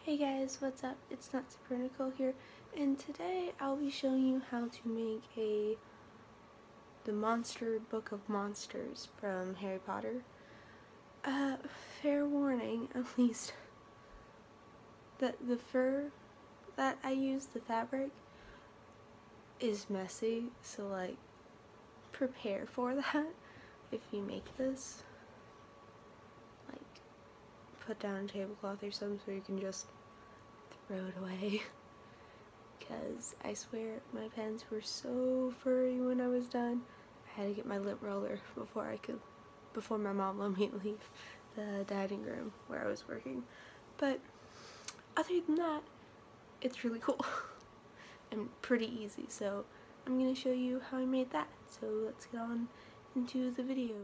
Hey guys, what's up? It's Not Super Nicole here, and today I'll be showing you how to make the Monster Book of Monsters from Harry Potter. Fair warning, at least, that the fur that I use, the fabric, is messy, so like, prepare for that if you make this. Like, put down a tablecloth or something so you can just throw it away. Because I swear my pens were so furry when I was done. I had to get my lint roller before my mom let me leave the dining room where I was working. But other than that, it's really cool and pretty easy. So I'm going to show you how I made that. So let's get on into the video.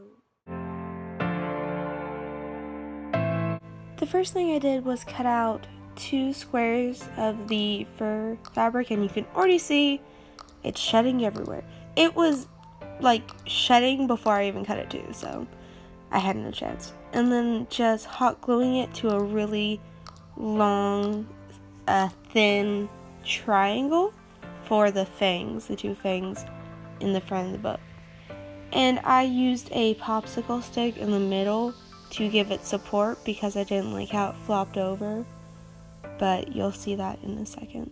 The first thing I did was cut out 2 squares of the fur fabric, and you can already see it's shedding everywhere. It was like shedding before I even cut it too, so I had no chance. And then just hot gluing it to a really long, thin triangle for the fangs, the 2 fangs in the front of the book. And I used a popsicle stick in the middle to give it support because I didn't like how it flopped over, but you'll see that in a second.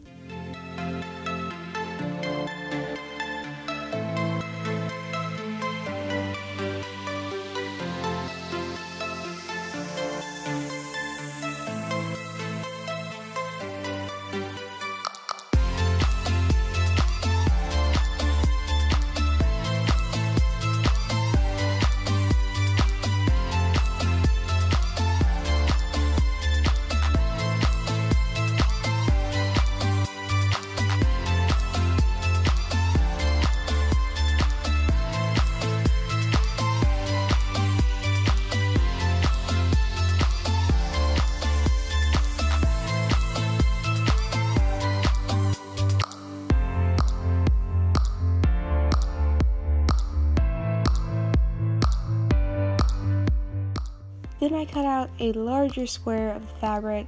Then I cut out a larger square of the fabric,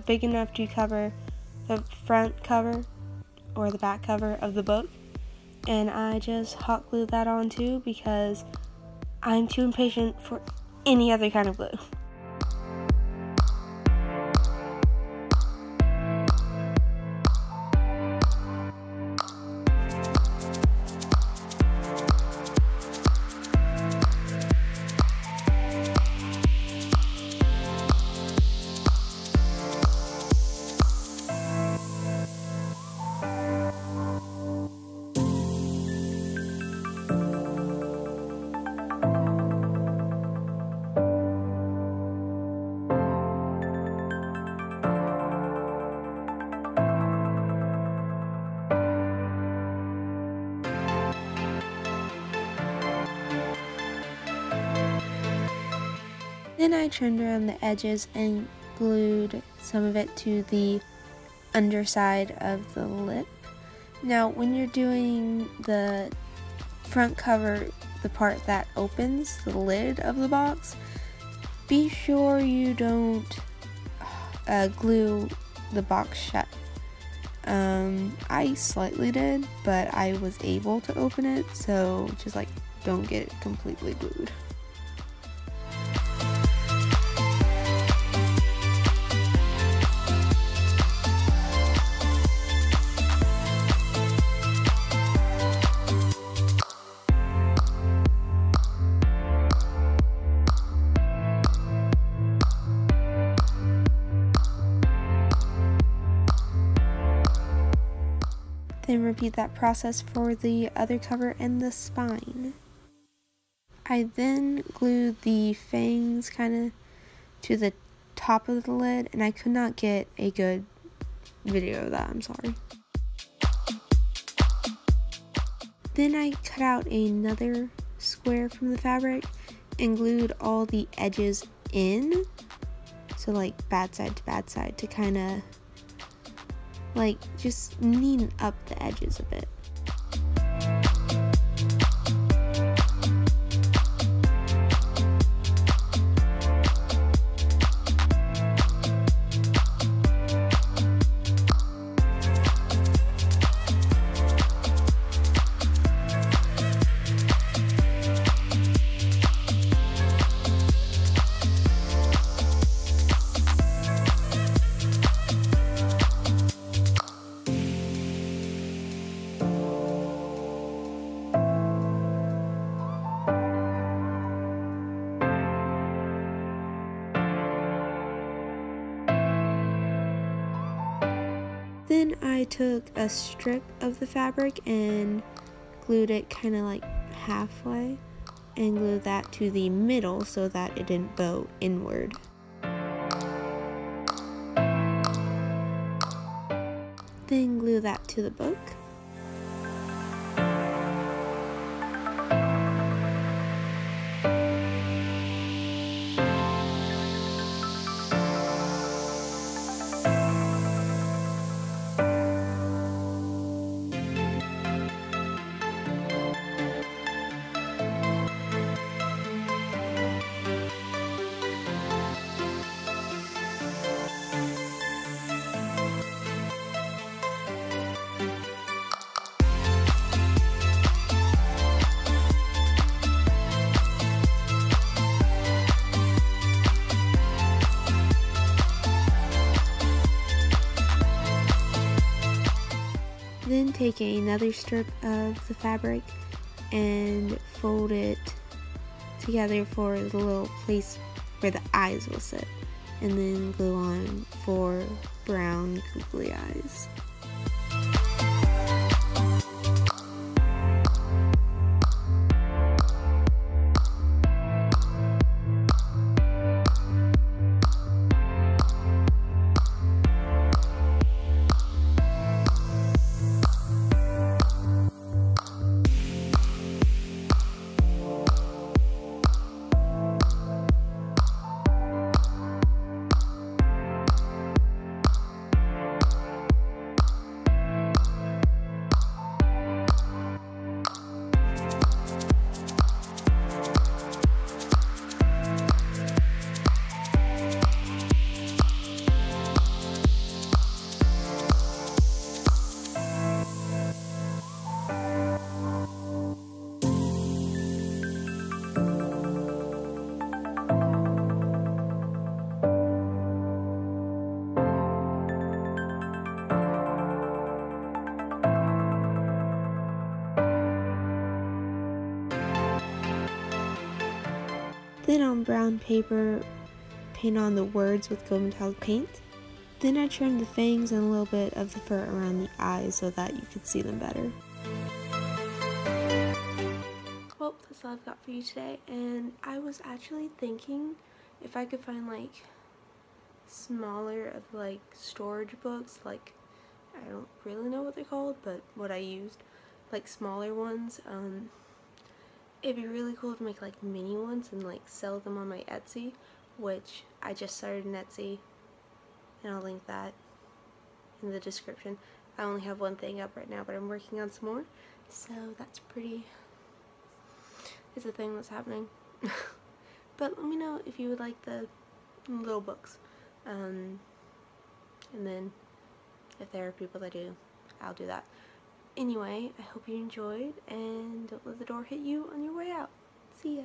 big enough to cover the front cover or the back cover of the book, and I just hot glued that on too because I'm too impatient for any other kind of glue. Then I trimmed around the edges and glued some of it to the underside of the lip. Now, when you're doing the front cover, the part that opens the lid of the box, be sure you don't glue the box shut. I slightly did, but I was able to open it, so just like don't get it completely glued. Then repeat that process for the other cover and the spine. I then glued the fangs kind of to the top of the lid, and I could not get a good video of that, I'm sorry. Then I cut out another square from the fabric and glued all the edges in, so like bad side to kind of like just neaten up the edges a bit. Then I took a strip of the fabric and glued it kind of like halfway and glued that to the middle so that it didn't bow inward. Then glue that to the book. Then take another strip of the fabric and fold it together for the little place where the eyes will sit, and then glue on 4 brown googly eyes. Then on brown paper, paint on the words with gold metallic paint. Then I trimmed the fangs and a little bit of the fur around the eyes so that you could see them better. Well, that's all I've got for you today, and I was actually thinking if I could find like smaller of like storage books, like I don't really know what they're called, but what I used, like smaller ones. It'd be really cool to make like mini ones and like sell them on my Etsy, which I just started an Etsy, and I'll link that in the description. I only have one thing up right now, but I'm working on some more, so that's it's a thing that's happening. But let me know if you would like the little books, and then if there are people that do, I'll do that. Anyway, I hope you enjoyed, and don't let the door hit you on your way out. See ya!